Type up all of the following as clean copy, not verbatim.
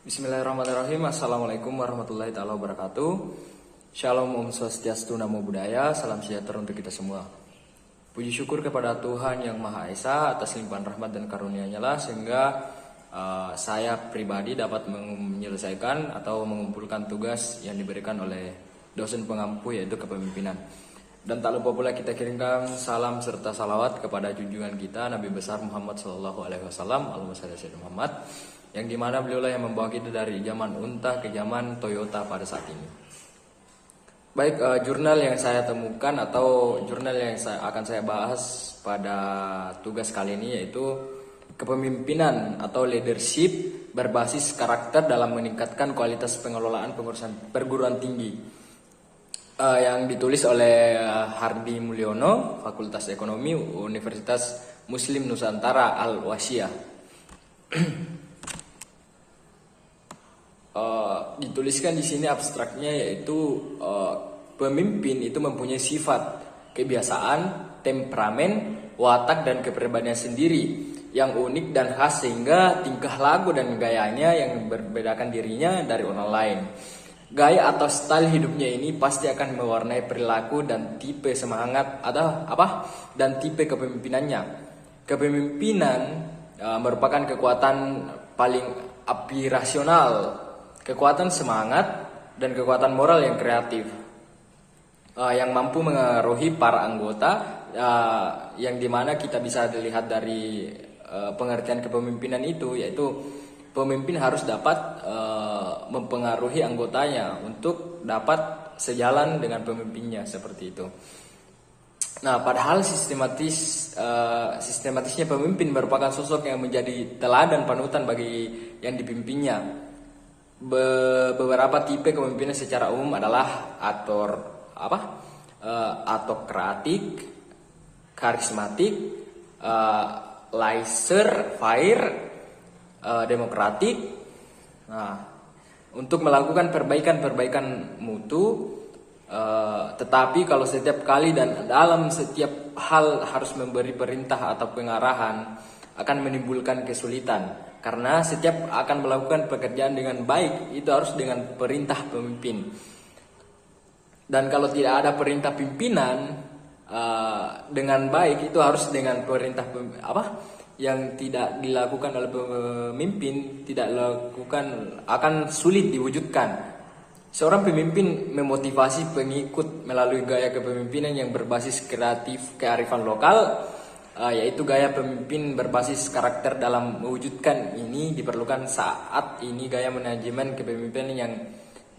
Bismillahirrahmanirrahim. Assalamualaikum warahmatullahi taala wabarakatuh. Shalom, Om Swastiastu, Namo Buddhaya. Salam sejahtera untuk kita semua. Puji syukur kepada Tuhan Yang Maha Esa atas limpahan rahmat dan karunia-Nya lah sehingga saya pribadi dapat menyelesaikan atau mengumpulkan tugas yang diberikan oleh dosen pengampu, yaitu kepemimpinan. Dan tak lupa pula kita kirimkan salam serta salawat kepada junjungan kita Nabi besar Muhammad Sallallahu Alaihi Wasallam, Allahumma shalli ala sayyidina Muhammad, yang dimana beliaulah yang membawa kita dari zaman unta ke zaman Toyota pada saat ini. Baik, jurnal yang saya temukan atau jurnal yang akan saya bahas pada tugas kali ini yaitu kepemimpinan atau leadership berbasis karakter dalam meningkatkan kualitas pengelolaan pengurusan perguruan tinggi, yang ditulis oleh Hardi Mulyono, Fakultas Ekonomi Universitas Muslim Nusantara Al-Wasyah. Dituliskan di sini abstraknya yaitu pemimpin itu mempunyai sifat, kebiasaan, temperamen, watak dan kepribadian sendiri yang unik dan khas sehingga tingkah laku dan gayanya yang membedakan dirinya dari orang lain. Gaya atau style hidupnya ini pasti akan mewarnai perilaku dan tipe semangat dan tipe kepemimpinannya. Kepemimpinan merupakan kekuatan paling aspirasional, kekuatan semangat dan kekuatan moral yang kreatif, yang mampu mengaruhi para anggota, yang dimana kita bisa dilihat dari pengertian kepemimpinan itu, yaitu pemimpin harus dapat mempengaruhi anggotanya untuk dapat sejalan dengan pemimpinnya, seperti itu. Nah, padahal sistematisnya pemimpin merupakan sosok yang menjadi teladan panutan bagi yang dipimpinnya. Beberapa tipe kepemimpinan secara umum adalah autokratik, karismatik, laissez-faire, demokratik. Nah, untuk melakukan perbaikan mutu, tetapi kalau setiap kali dan dalam setiap hal harus memberi perintah atau pengarahan akan menimbulkan kesulitan. Karena setiap akan melakukan pekerjaan dengan baik itu harus dengan perintah pemimpin. Dan kalau tidak ada perintah pimpinan dengan baik itu harus dengan perintah yang tidak dilakukan oleh pemimpin akan sulit diwujudkan. Seorang pemimpin memotivasi pengikut melalui gaya kepemimpinan yang berbasis kreatif kearifan lokal, yaitu gaya pemimpin berbasis karakter. Dalam mewujudkan ini diperlukan saat ini gaya manajemen kepemimpinan yang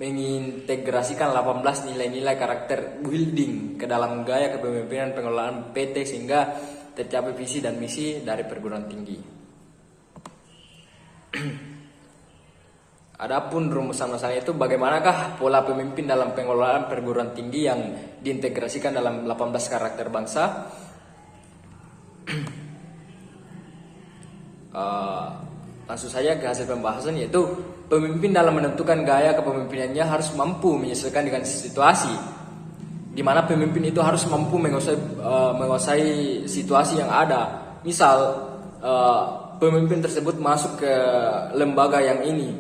mengintegrasikan 18 nilai-nilai karakter building ke dalam gaya kepemimpinan pengelolaan PT sehingga tercapai visi dan misi dari perguruan tinggi. Adapun rumusan masalah itu, bagaimanakah pola pemimpin dalam pengelolaan perguruan tinggi yang diintegrasikan dalam 18 karakter bangsa? Langsung saja ke hasil pembahasan, yaitu pemimpin dalam menentukan gaya kepemimpinannya harus mampu menyesuaikan dengan situasi, di mana pemimpin itu harus mampu menguasai situasi yang ada. Misal pemimpin tersebut masuk ke lembaga yang ini,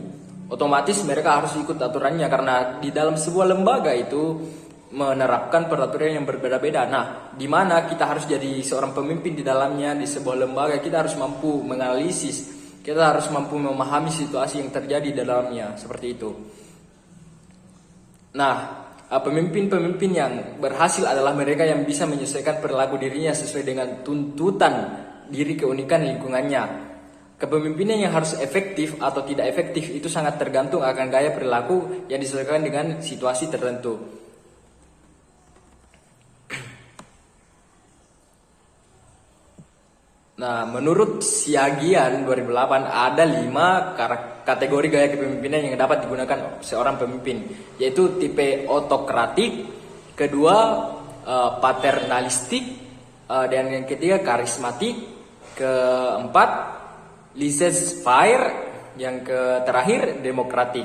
otomatis mereka harus ikut aturannya karena di dalam sebuah lembaga itu menerapkan peraturan yang berbeda-beda. Nah, di mana kita harus jadi seorang pemimpin di dalamnya, di sebuah lembaga kita harus mampu menganalisis, kita harus mampu memahami situasi yang terjadi di dalamnya, seperti itu. Nah, pemimpin-pemimpin yang berhasil adalah mereka yang bisa menyesuaikan perilaku dirinya sesuai dengan tuntutan diri keunikan lingkungannya. Kepemimpinan yang harus efektif atau tidak efektif itu sangat tergantung akan gaya perilaku yang disesuaikan dengan situasi tertentu. Nah, menurut Siagian 2008 ada 5 kategori gaya kepemimpinan yang dapat digunakan seorang pemimpin, yaitu tipe autokratik, kedua paternalistik, dan yang ketiga karismatik, keempat laissez-faire, yang terakhir demokratik.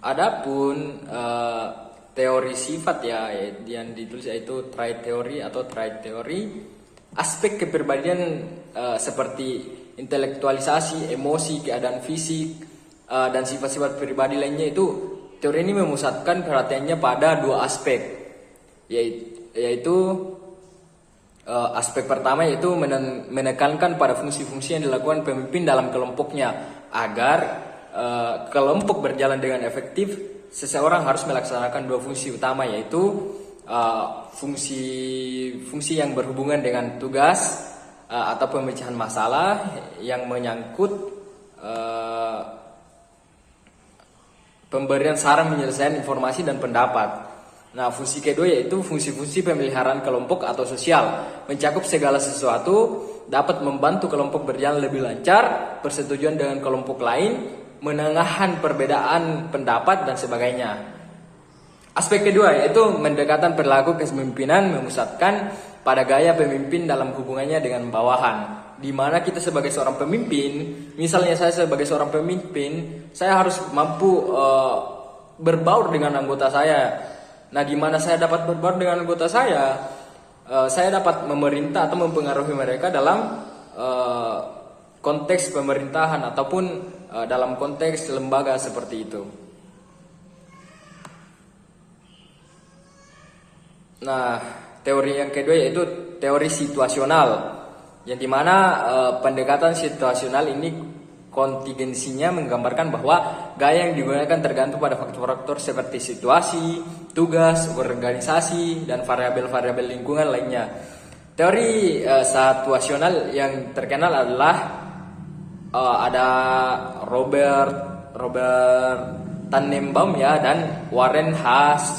Adapun teori sifat yang ditulis yaitu trait teori atau trait teori. Aspek kepribadian seperti intelektualisasi, emosi, keadaan fisik, dan sifat-sifat pribadi lainnya. Itu teori ini memusatkan perhatiannya pada dua aspek, yaitu aspek pertama yaitu menekankan pada fungsi-fungsi yang dilakukan pemimpin dalam kelompoknya agar kelompok berjalan dengan efektif. Seseorang harus melaksanakan dua fungsi utama, yaitu fungsi yang berhubungan dengan tugas atau pemecahan masalah yang menyangkut pemberian saran, penyelesaian informasi dan pendapat. Nah, fungsi kedua yaitu fungsi-fungsi pemeliharaan kelompok atau sosial, mencakup segala sesuatu, dapat membantu kelompok berjalan lebih lancar, persetujuan dengan kelompok lain, menengahan perbedaan pendapat dan sebagainya. Aspek kedua yaitu mendekatan perilaku kepemimpinan, memusatkan pada gaya pemimpin dalam hubungannya dengan bawahan. Di mana kita sebagai seorang pemimpin, misalnya saya sebagai seorang pemimpin, saya harus mampu berbaur dengan anggota saya. Nah, di mana saya dapat berbaur dengan anggota saya dapat memerintah atau mempengaruhi mereka dalam konteks pemerintahan ataupun dalam konteks lembaga seperti itu. Nah, teori yang kedua yaitu teori situasional, yang dimana pendekatan situasional ini kontingensinya menggambarkan bahwa gaya yang digunakan tergantung pada faktor-faktor seperti situasi, tugas, organisasi, dan variabel-variabel lingkungan lainnya. Teori situasional yang terkenal adalah ada Robert Tannenbaum dan Warren H.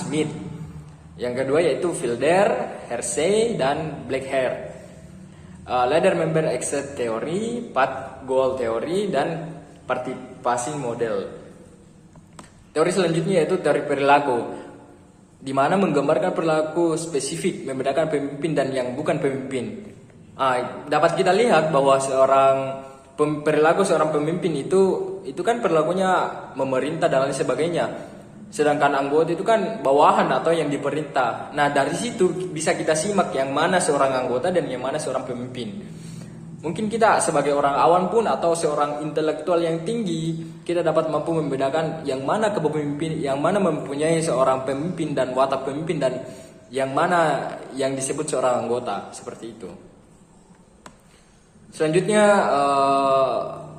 Smith. Yang kedua yaitu Wilder, Hersey, dan Blackher. Leader member exit theory, path goal theory, dan participation model. Teori selanjutnya yaitu teori perilaku, di mana menggambarkan perilaku spesifik, membedakan pemimpin dan yang bukan pemimpin. Dapat kita lihat bahwa perilaku seorang pemimpin itu kan perilakunya memerintah dan lain sebagainya. Sedangkan anggota itu kan bawahan atau yang diperintah. Nah, dari situ bisa kita simak yang mana seorang anggota dan yang mana seorang pemimpin. Mungkin kita sebagai orang awam pun atau seorang intelektual yang tinggi, kita dapat mampu membedakan yang mana kepemimpin, yang mana mempunyai seorang pemimpin dan watak pemimpin, dan yang mana yang disebut seorang anggota, seperti itu. Selanjutnya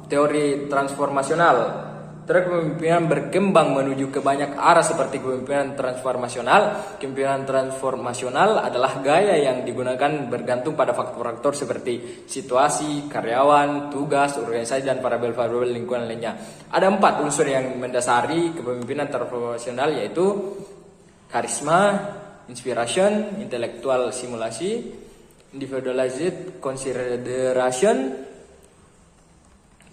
teori transformasional. Teori kepemimpinan berkembang menuju ke banyak arah seperti kepemimpinan transformasional. Kepemimpinan transformasional adalah gaya yang digunakan bergantung pada faktor-faktor seperti situasi, karyawan, tugas, organisasi, dan variabel-variabel lingkungan lainnya. Ada 4 unsur yang mendasari kepemimpinan transformasional, yaitu karisma, inspiration, intellectual simulasi, individualized consideration.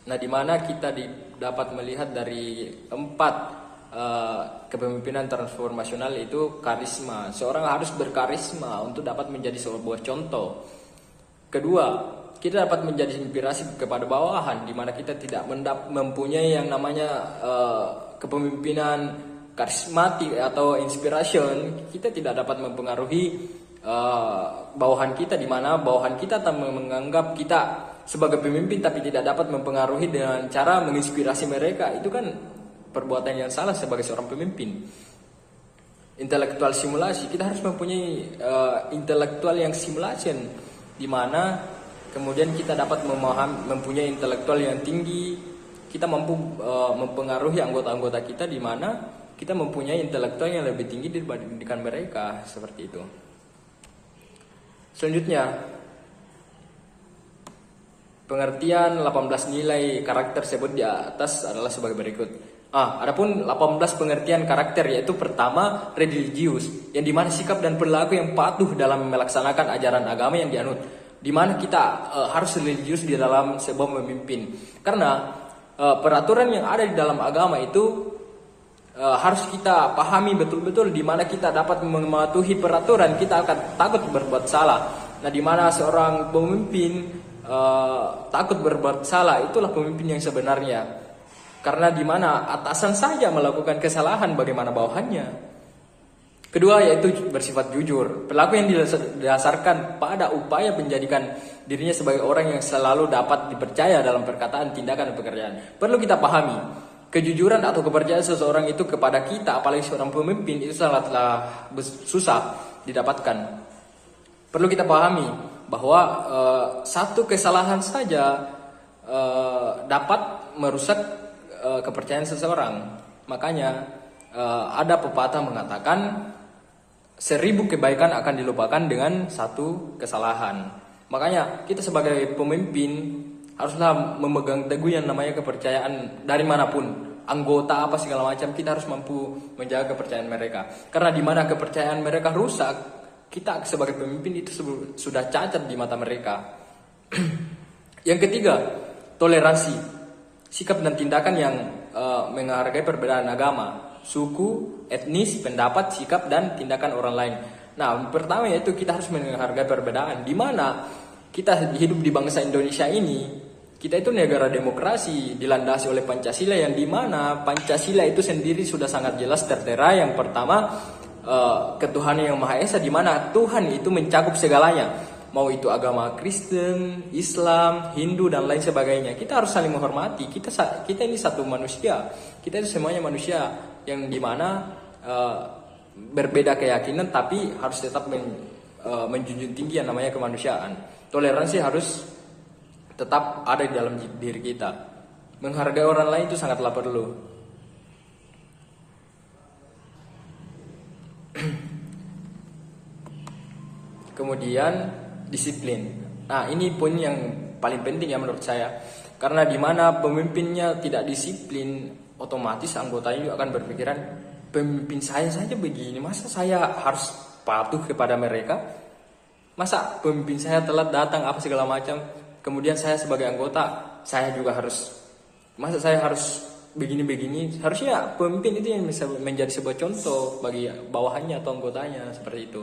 Nah, di mana kita dapat melihat dari 4 kepemimpinan transformasional itu karisma. Seorang harus berkarisma untuk dapat menjadi sebuah contoh. Kedua, kita dapat menjadi inspirasi kepada bawahan, di mana kita tidak mempunyai yang namanya kepemimpinan karismatik atau inspiration. Kita tidak dapat mempengaruhi bawahan kita, di mana bawahan kita tak menganggap kita sebagai pemimpin tapi tidak dapat mempengaruhi dengan cara menginspirasi mereka. Itu kan perbuatan yang salah sebagai seorang pemimpin. Intelektual simulasi, kita harus mempunyai intelektual yang simulation, di mana kemudian kita dapat mempunyai intelektual yang tinggi. Kita mampu mempengaruhi anggota-anggota kita, di mana kita mempunyai intelektual yang lebih tinggi dibandingkan mereka, seperti itu. Selanjutnya, pengertian 18 nilai karakter tersebut di atas adalah sebagai berikut. Adapun 18 pengertian karakter, yaitu pertama, religius, yang dimana sikap dan perilaku yang patuh dalam melaksanakan ajaran agama yang dianut, dimana kita harus religius di dalam sebuah memimpin. Karena peraturan yang ada di dalam agama itu harus kita pahami betul-betul, di mana kita dapat mematuhi peraturan, kita akan takut berbuat salah. Nah, di mana seorang pemimpin takut berbuat salah, itulah pemimpin yang sebenarnya. Karena di mana atasan saja melakukan kesalahan, bagaimana bawahannya. Kedua, yaitu bersifat jujur. Perilaku yang didasarkan pada upaya menjadikan dirinya sebagai orang yang selalu dapat dipercaya dalam perkataan, tindakan, dan pekerjaan. Perlu kita pahami, kejujuran atau kepercayaan seseorang itu kepada kita, apalagi seorang pemimpin, itu sangatlah susah didapatkan. Perlu kita pahami bahwa satu kesalahan saja dapat merusak kepercayaan seseorang. Makanya ada pepatah mengatakan 1000 kebaikan akan dilupakan dengan satu kesalahan. Makanya kita sebagai pemimpin haruslah memegang teguh yang namanya kepercayaan dari manapun, anggota apa segala macam, kita harus mampu menjaga kepercayaan mereka. Karena di mana kepercayaan mereka rusak, kita sebagai pemimpin itu sudah cacat di mata mereka. Yang ketiga, toleransi, sikap dan tindakan yang menghargai perbedaan agama, suku, etnis, pendapat, sikap, dan tindakan orang lain. Nah, pertama yaitu kita harus menghargai perbedaan. Di mana kita hidup di bangsa Indonesia ini, kita itu negara demokrasi dilandasi oleh Pancasila, yang di mana Pancasila itu sendiri sudah sangat jelas tertera. Yang pertama, ketuhanan yang Maha Esa, di mana Tuhan itu mencakup segalanya, mau itu agama Kristen, Islam, Hindu, dan lain sebagainya. Kita harus saling menghormati. Kita ini satu manusia. Kita itu semuanya manusia yang dimana berbeda keyakinan, tapi harus tetap menjunjung tinggi yang namanya kemanusiaan. Toleransi harus tetap ada di dalam diri kita. Menghargai orang lain itu sangatlah perlu. Kemudian disiplin. Nah, ini poin yang paling penting ya menurut saya. Karena di mana pemimpinnya tidak disiplin, otomatis anggotanya juga akan berpikiran, pemimpin saya saja begini, masa saya harus patuh kepada mereka? Masa pemimpin saya telat datang apa segala macam, kemudian saya sebagai anggota, saya juga harus, masa saya harus begini-begini? Harusnya pemimpin itu yang bisa menjadi sebuah contoh bagi bawahannya atau anggotanya, seperti itu.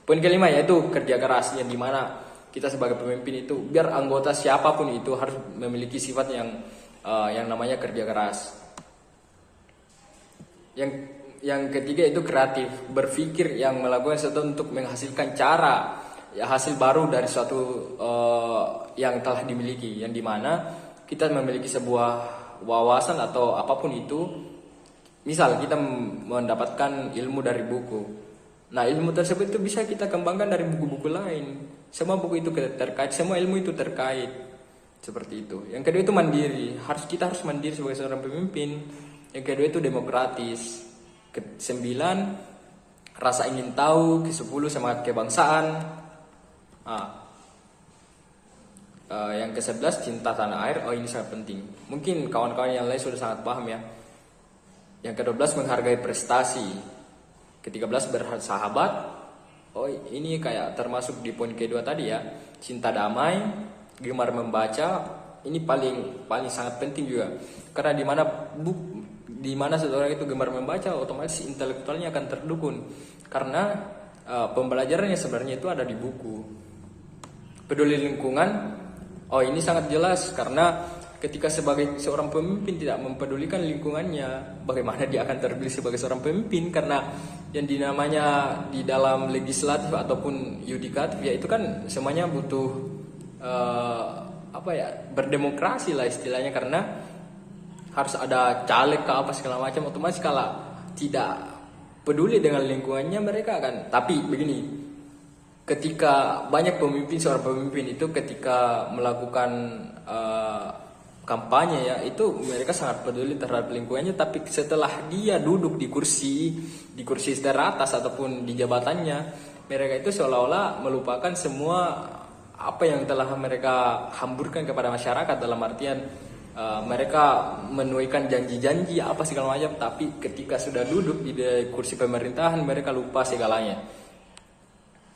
Poin kelima yaitu kerja keras, yang dimana kita sebagai pemimpin itu, biar anggota siapapun itu harus memiliki sifat yang namanya kerja keras. Yang ketiga itu kreatif, berpikir yang melakukan sesuatu untuk menghasilkan hasil baru dari suatu yang telah dimiliki, yang dimana kita memiliki sebuah wawasan atau apapun itu. Misal kita mendapatkan ilmu dari buku, nah ilmu tersebut itu bisa kita kembangkan dari buku-buku lain. Semua buku itu terkait, semua ilmu itu terkait, seperti itu. Yang kedua itu mandiri, kita harus mandiri sebagai seorang pemimpin. Yang kedua itu demokratis. Ke-9 rasa ingin tahu. Ke-10 semangat kebangsaan. Yang ke-11 cinta tanah air. Oh, ini sangat penting. Mungkin kawan-kawan yang lain sudah sangat paham ya. Yang ke-12 menghargai prestasi. Ke-13 bersahabat. Oh, ini kayak termasuk di poin kedua tadi ya. Cinta damai, gemar membaca. Ini paling sangat penting juga. Karena di mana seseorang itu gemar membaca, otomatis intelektualnya akan terdukung. Karena pembelajarannya sebenarnya itu ada di buku. Peduli lingkungan. Oh, ini sangat jelas, karena ketika sebagai seorang pemimpin tidak mempedulikan lingkungannya, bagaimana dia akan terpilih sebagai seorang pemimpin? Karena yang dinamanya di dalam legislatif ataupun yudikatif ya itu kan semuanya butuh berdemokrasi lah istilahnya, karena harus ada caleg ke apa segala macam. Otomatis kalau tidak peduli dengan lingkungannya, mereka akan. Tapi begini, ketika banyak seorang pemimpin itu ketika melakukan kampanye ya, itu mereka sangat peduli terhadap lingkungannya. Tapi setelah dia duduk di kursi teratas ataupun di jabatannya, mereka itu seolah-olah melupakan semua apa yang telah mereka hamburkan kepada masyarakat. Dalam artian mereka menuaikan janji-janji apa segala macam, tapi ketika sudah duduk di kursi pemerintahan, mereka lupa segalanya.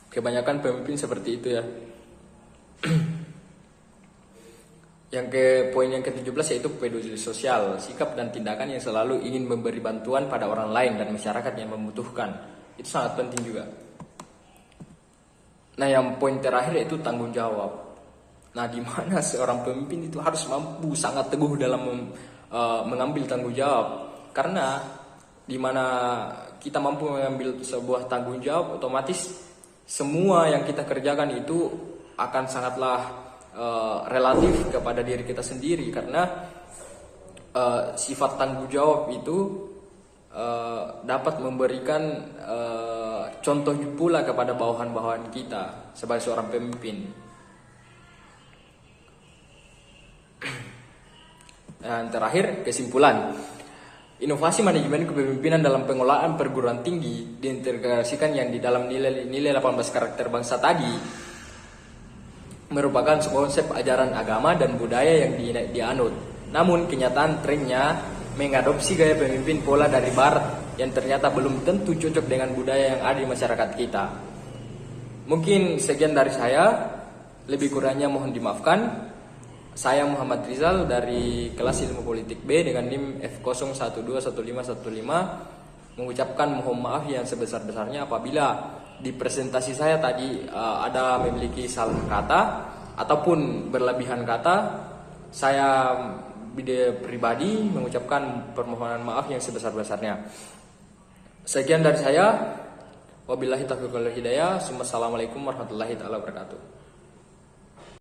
Kebanyakan pemimpin seperti itu ya. Poin yang ke-17 yaitu peduli sosial, sikap dan tindakan yang selalu ingin memberi bantuan pada orang lain dan masyarakat yang membutuhkan. Itu sangat penting juga. Nah, yang poin terakhir yaitu tanggung jawab. Nah, di mana seorang pemimpin itu harus mampu sangat teguh dalam mengambil tanggung jawab. Karena di mana kita mampu mengambil sebuah tanggung jawab, otomatis semua yang kita kerjakan itu akan sangatlah relatif kepada diri kita sendiri, karena sifat tanggung jawab itu dapat memberikan contoh pula kepada bawahan-bawahan kita sebagai seorang pemimpin. Dan terakhir, kesimpulan. Inovasi manajemen kepemimpinan dalam pengelolaan perguruan tinggi diintegrasikan yang di dalam nilai 18 karakter bangsa tadi merupakan sebuah konsep ajaran agama dan budaya yang dianut. Namun kenyataan trennya mengadopsi gaya pemimpin pola dari barat yang ternyata belum tentu cocok dengan budaya yang ada di masyarakat kita. Mungkin sekian dari saya, lebih kurangnya mohon dimaafkan. Saya Muhammad Rizal dari kelas Ilmu Politik B dengan NIM F01215115 mengucapkan mohon maaf yang sebesar-besarnya apabila di presentasi saya tadi ada memiliki salah kata ataupun berlebihan kata. Saya pribadi mengucapkan permohonan maaf yang sebesar-besarnya. Sekian dari saya. Wabillahi taufiq wal hidayah. Assalamualaikum warahmatullahi wabarakatuh.